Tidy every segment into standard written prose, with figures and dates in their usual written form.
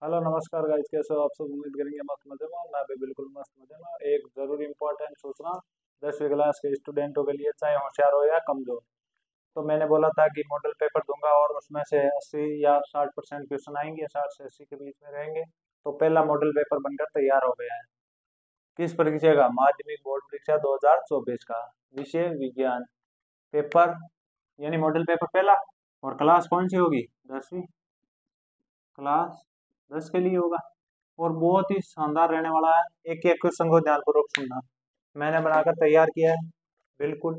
Hello नमस्कार guys, कैसे हो आप सब। उम्मीद करेंगे मस्त मजे में हो। मैं भी बिल्कुल मस्त मजे में हूं। एक जरूरी इंपॉर्टेंट सूचना 10वीं क्लास के स्टूडेंटों के लिए, चाहे होशियार हो या कमजोर। तो मैंने बोला था कि मॉडल पेपर दूंगा और उसमें से 80 या 60% क्वेश्चन आएंगे, 60 से 80 के बीच में रहेंगे। तो पहला मॉडल पेपर बनकर तैयार हो गया है। किस परीक्षा का? माध्यमिक बोर्ड परीक्षा 2024 का। विषय विज्ञान। पेपर यानी मॉडल पेपर पहला। और क्लास कौन सी होगी? 10वीं क्लास 10 के लिए होगा। और बहुत ही शानदार रहने वाला है। एक एक क्वेश्चन को ध्यानपूर्वक सुनना। मैंने बनाकर तैयार किया है। बिल्कुल।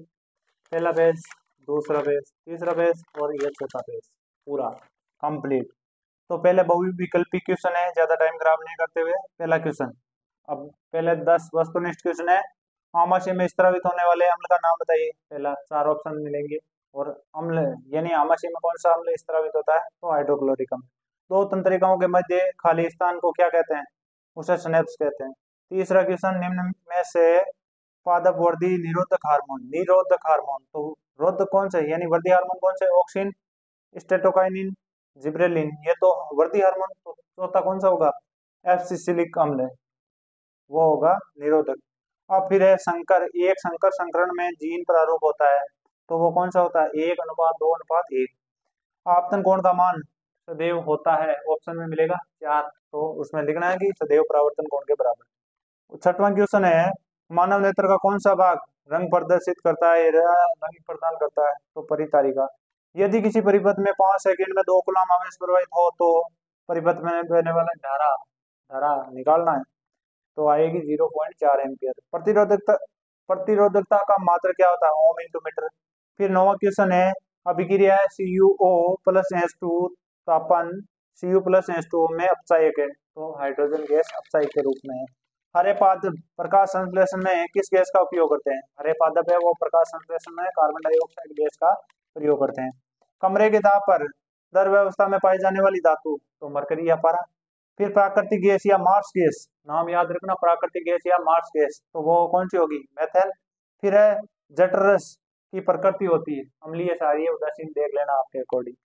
पहला पेज, दूसरा पेज, तीसरा पेज और ये चौथा पेज, पूरा कंप्लीट। तो पहले बहुविकल्पी क्वेश्चन है, ज्यादा टाइम खराब नहीं करते हुए पहला क्वेश्चन। अब पहले 10 वस्तुनिष्ठ क्वेश्चन है। आमाशय में स्रावित होने वाले अम्ल का नाम बताइए। पहला 4 ऑप्शन मिलेंगे। और अम्ल यानी आमाशय में कौन सा अम्ल स्रावित होता है? तो हाइड्रोक्लोरिक अम्ल। दो तंत्रिकाओं के मध्य खाली स्थान को क्या कहते हैं? उसे स्नेप्स कहते हैं। तीसरा क्वेश्चन, निम्न में से पादप वर्धी निरोधक हार्मोन, निरोधक हार्मोन तो रोधक कौन से यानी वर्धी हार्मोन कौन से? ऑक्सिन, स्टेटोकाइनिन, जिब्रेलिन, ये तो वर्धी हार्मोन। तो चौथा कौन सा होगा? एब्सिसिलिक अम्ल है, वो होगा निरोधक। अब फिर है संकर। एक संकर संकरण में जीन प्रारूप होता है, तो वो कौन सा होता है? 1:2:1। आपतन कोण का मान सदैव होता है, ऑप्शन में मिलेगा 4। तो उसमें लिखना है कि सदैव परावर्तन कोण के बराबर। छठवां क्वेश्चन है, मानव नेत्र का कौन सा भाग रंग प्रदर्शित करता है या रंग प्रदान करता है? तो परितारिका। यदि किसी परिपथ में 5 सेकंड में 2 कूलम आवेश प्रवाहित हो तो परिपथ में बहने वाला धारा धारा निकालना है। तो आएगी 0.4 एम्पियर। प्रतिरोधकता, प्रतिरोधकता का मात्रा क्या होता है? Ohm into metre. फिर नौवां क्वेश्चन है, अभिक्रिया CuO प्लस H2 तापन Cu प्लस H2O में अपचायक है, तो हाइड्रोजन गैस अपचायक के रूप में है। हरे पादप प्रकाश संश्लेषण में किस गैस का उपयोग करते हैं? हरे पादप है वो प्रकाश संश्लेषण में कार्बन डाइऑक्साइड गैस का प्रयोग करते हैं। कमरे के ताप पर द्रव अवस्था में पाई जाने वाली धातु, तो मरकरी या पारा। फिर प्राकृतिक गैस या मार्स गैस, नाम याद रखना, प्राकृतिक गैस या मार्स गैस, तो वो कौन सी होगी? मेथेन। फिर है जठरस की प्रकृति होती है अम्लीय, क्षारीय, उदासीन, देख लेना आपके अकॉर्डिंग।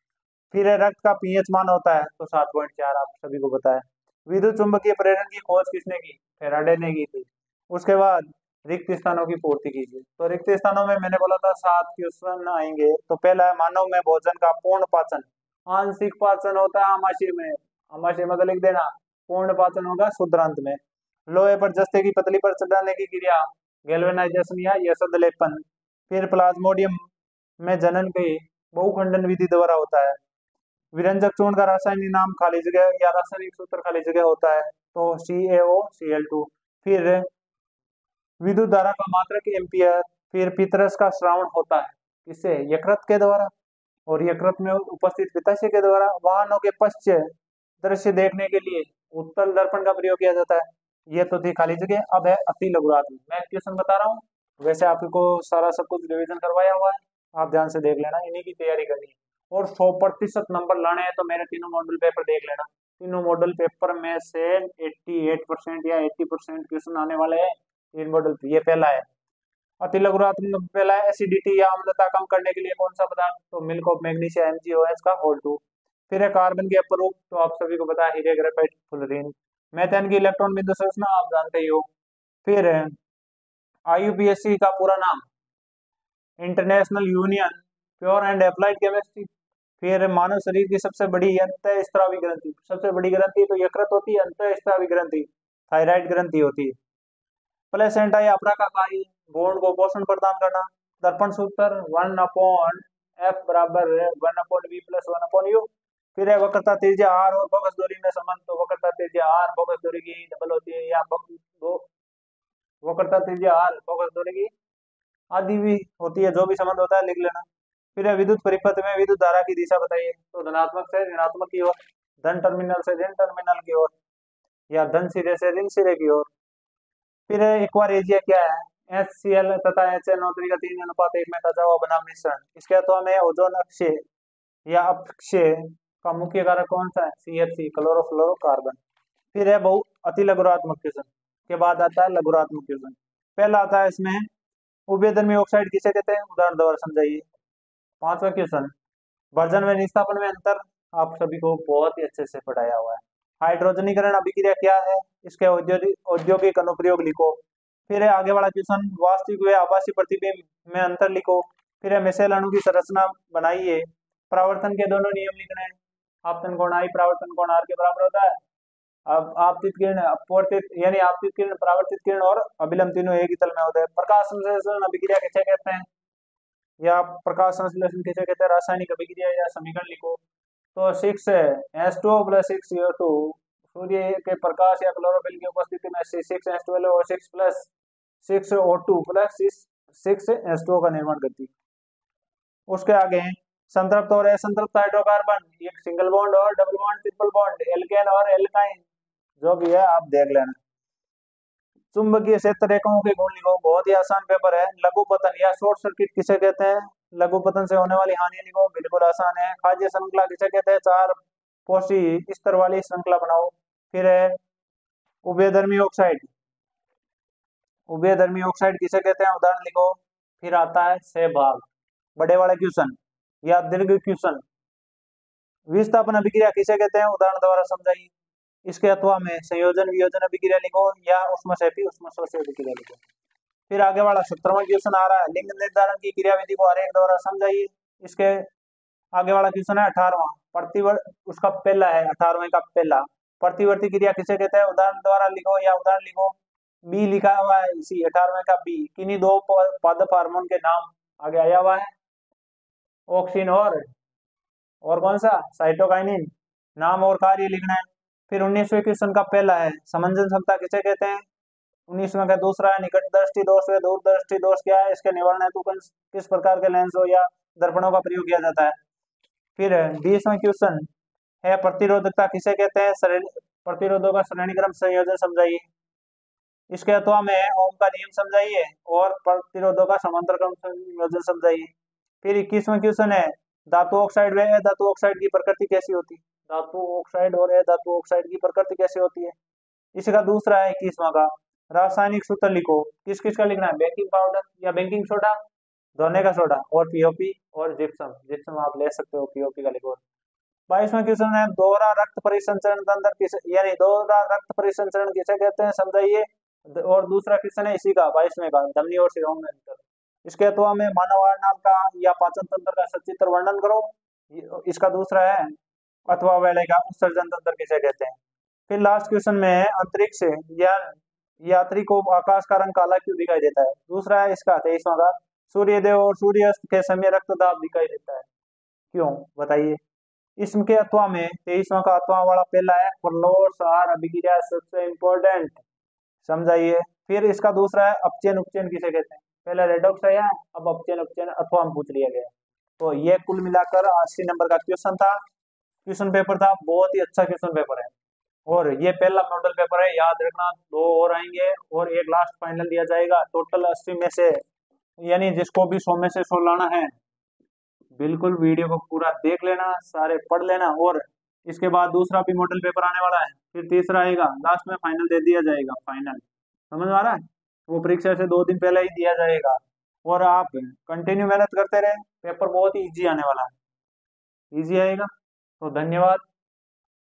फिर है रक्त का पीएच मान होता है, तो 7.4, आप सभी को पता है। विद्युत चुंबकीय प्रेरण की खोज किसने की? फैराडे ने की थी। उसके बाद रिक्त स्थानों की पूर्ति कीजिए। तो रिक्त स्थानों में मैंने बोला था 7 क्वेश्चन आएंगे। तो पहला है, मानव में भोजन का पूर्ण पाचन। आंशिक पाचन होता है आमाशय में, आमाशय में तो लिख देना। पूर्ण पाचन होगा शुद्धांत में। लोहे पर जस्ते की पतली पर चढ़ाने की क्रिया गैल्वेनाइजेशन या यसद लेपन। फिर प्लाज्मोडियम में जनन की बहुखंडन विधि द्वारा होता है। विरंजक चूर्ण का रासायनिक नाम खाली जगह या रासायनिक सूत्र खाली जगह होता है, तो CaOCl2। फिर विद्युत धारा का मात्रक एम्पियर। फिर पितरस का श्रावण होता है किससे? यकृत के द्वारा। और यकृत में उपस्थित पित्ताशय के द्वारा। वाहनों के पश्च दृश्य देखने के लिए उत्तल दर्पण का प्रयोग किया जाता है। ये तो थी खाली जगह। अब है अति लघुरात्मक। मैं क्वेश्चन बता रहा हूँ, वैसे आपको सारा सब कुछ रिवीजन करवाया हुआ है, आप ध्यान से देख लेना, इन्हीं की तैयारी करनी है। और 100% नंबर लाने हैं तो मेरे तीनों मॉडल पेपर देख लेना। तीनों मॉडल पेपर में से 88% या 80% क्वेश्चन आने वाले हैं तीन मॉडल। ये पहला है अति लघुरात्मक। पहला है एसिडिटी या अम्लता कम करने के लिए कौन सा पदार्थ? तो मिल्क ऑफ मैग्नीशिया MgOH का होल 2। फिर है कार्बन के अपरूप, तो आप सभी को पता है हीरे, ग्रेफाइट, फ्लोरीन। मेथेन की इलेक्ट्रॉन बिंदु संरचना आप जानते ही हो। फिर है IUPAC का पूरा नाम, international union pure and applied chemistry. फिर मानव शरीर की सबसे बड़ी अंतःस्रावी ग्रंथि, सबसे बड़ी ग्रंथि तो यकृत होती है, अंतःस्रावी ग्रंथि थायराइड ग्रंथि होती है। प्लेसेंटा या अपरा का कार्य भ्रूण को पोषण प्रदान करना। दर्पण सूत्र 1/F बराबर 1/V प्लस 1/U। फिर है वक्रता त्रिज्या R और फोकस दूरी में संबंध, तो वक्रता त्रिज्या R फोकस दूरी की डबल होती है, या दो वक्रता त्रिज्या R फोकस दूरी की आधी भी होती है, जो भी संबंध होता है लिख लेना। फिर है विद्युत परिपथ में विद्युत धारा की दिशा बताइए, तो धनात्मक से ऋणात्मक की ओर, धन टर्मिनल से ऋण टर्मिनल की ओर, या धन सिरे से ऋण सिरे की ओर। फिर एक्वारेजिया क्या है? HCl तथा HNO3 का 3:1 में सजा हुआ बना मिश्रण। इसके अथवा में ओजोन अक्षय या अपक्षय का मुख्य कारक कौन सा है? CFC, chlorofluorocarbon. फिर है बहु अति लघुरात्मक क्वेश्चन के बाद आता है लघुरात्मक क्वेश्चन। पहला आता है इसमें, उभयधर्मी ऑक्साइड किसे कहते हैं? उदाहरण द्वारा समझाइए। पांचवा क्वेश्चन, वर्जन व निस्तापन में अंतर आप सभी को बहुत ही अच्छे से पढ़ाया हुआ है। हाइड्रोजनीकरण अभिक्रिया क्या है, इसके औद्योगिक अनुप्रयोग लिखो। फिर है आगे वाला क्वेश्चन, वास्तविक व आभासी प्रतिबिंब में अंतर लिखो। फिर है मिसेल अणु की संरचना बनाइए। परावर्तन के दोनों नियम लिखने हैं। आपतन कोण आई परावर्तन कोण आर के बराबर होता है। अब आपतित किरण अपवर्तित यानी आपतित किरण परावर्तित किरण और अभिलंब तीनों एक ही तल में होते हैं। प्रकाश संश्लेषण अभिक्रिया किसे कहते हैं, या प्रकाश संश्लेषण किसे कहते हैं, रासायनिक अभिक्रिया या समीकरण लिखो। तो 6H2O + 6CO2 सूर्य के प्रकाश या क्लोरोफिल की उपस्थिति में C6H12 और 6 + 6O2 + 6H2O का निर्माण करती है। उसके आगे संतृप्त और असंतृप्त हाइड्रोकार्बन, एक सिंगल बॉन्ड और double bond, triple bond, alkane और एल्काइन, जो भी है आप देख लेना। चुंबकीय क्षेत्र रेखाओं के गुण लिखो। बहुत ही आसान पेपर है। लघुपतन या शॉर्ट सर्किट किसे कहते हैं, लघुपतन से होने वाली हानि लिखो। बिल्कुल आसान है। खाद्य श्रृंखला किसे कहते हैं, 4 पोषी स्तर वाली श्रृंखला बनाओ। फिर है उभयधर्मी ऑक्साइड, उभयधर्मी ऑक्साइड किसे कहते हैं, उदाहरण लिखो। फिर आता है सहभाग, बड़े वाले क्वेश्चन या दीर्घ क्वेश्चन। विस्थापन अभिक्रिया किसे कहते हैं, उदाहरण द्वारा समझाइए। इसके अथवा में संयोजन वियोजन अभिक्रिया लिखो या ऊष्मशैपी ऊष्मशोषी अभिक्रिया लिखो। फिर आगे वाला 17वां क्वेश्चन आ रहा है, लिंग निर्धारण की क्रियाविधि को आरेख द्वारा समझाइए। इसके आगे वाला क्वेश्चन है 18वां, प्रतिवर्ती, उसका पहला है 18वें का पहला, प्रतिवर्ती क्रिया किसे कहते हैं, उदाहरण द्वारा लिखो या उदाहरण लिखो। बी लिखा हुआ है इसी 18वें का बी, किन्हीं दो पादप हार्मोन के नाम आगे आया हुआ है, ऑक्सिन और कौन सा, साइटोकाइनिन। नाम और कार्य लिखना है। फिर 19वें क्वेश्चन का पहला है, समंजन क्षमता किसे कहते हैं। 19वें का दूसरा है, निकट दृष्टि दोष व दूर दृष्टि दोष क्या है, इसके निवारण हेतु किस प्रकार के लेंसों या दर्पणों का प्रयोग किया जाता है। फिर 20वां क्वेश्चन है, प्रतिरोधकता किसे कहते हैं, प्रतिरोधों का श्रेणीक्रम संयोजन समझाइए। इसके अथवा में ओम का नियम समझाइए और प्रतिरोधों का समांतर क्रम संयोजन समझाइए। फिर 21वां क्वेश्चन है, धातु ऑक्साइड व अधातु ऑक्साइड की प्रकृति कैसी होती है, धातु ऑक्साइड और अधातु ऑक्साइड की प्रकृति कैसी होती है। इसका दूसरा है 21वां का, रासायनिक सूत्र लिखो। किस किस का लिखना है, बेकिंग पाउडर या बेकिंग सोडा, धोने का सोडा, और पीओपी और जिप्सम, जिप्सम आप ले सकते हो, पीओपी का लिखो। 22वां क्वेश्चन है, दोहरा रक्त परिसंचरण तंत्र किसे, यानी दोहरा रक्त परिसंचरण किसे कहते हैं समझाइए। और दूसरा क्वेश्चन है इसी का 22वें का, धमनी और शिरों में अंतर। इसके अथवा में मानव आहार का या पाचन तंत्र का सचित्र वर्णन करो। इसका दूसरा है अथवा वेले का उत्सर्जन तंत्र किसे कहते हैं। फिर लास्ट क्वेश्चन में है, अंतरिक्ष यात्री को आकाश का रंग काला क्यों दिखाई देता है। दूसरा है इसका 23वां का, सूर्योदय और सूर्यास्त के समय रक्तदाब दिखाई देता है, क्यों बताइए। इसके अथवा में 23वां का अथवा वाला पहला है, प्रलोर अभिक्रिया सबसे इंपॉर्टेंट, समझाइए। फिर इसका दूसरा है, अपचयन उपचयन किसे कहते हैं। पहले रेडॉक्स आया, अब अपचयन उपचयन अथवा में पूछ लिया गया। तो ये कुल मिलाकर 80 नंबर का क्वेश्चन था, क्वेश्चन पेपर था। बहुत ही अच्छा क्वेश्चन पेपर है और ये पहला मॉडल पेपर है, याद रखना। 2 और आएंगे और एक लास्ट फाइनल दिया जाएगा। टोटल 80 में से, यानी जिसको भी 100 में से 100 लाना है, बिल्कुल वीडियो को पूरा देख लेना, सारे पढ़ लेना। और इसके बाद दूसरा भी मॉडल पेपर आने वाला है, फिर तीसरा आएगा, लास्ट में फाइनल दे दिया जाएगा। फाइनल समझ आ रहा है, वो परीक्षा से 2 दिन पहले ही दिया जाएगा। और आप कंटिन्यू मेहनत करते रहे, पेपर बहुत ही इजी आने वाला है, इजी आएगा। तो धन्यवाद।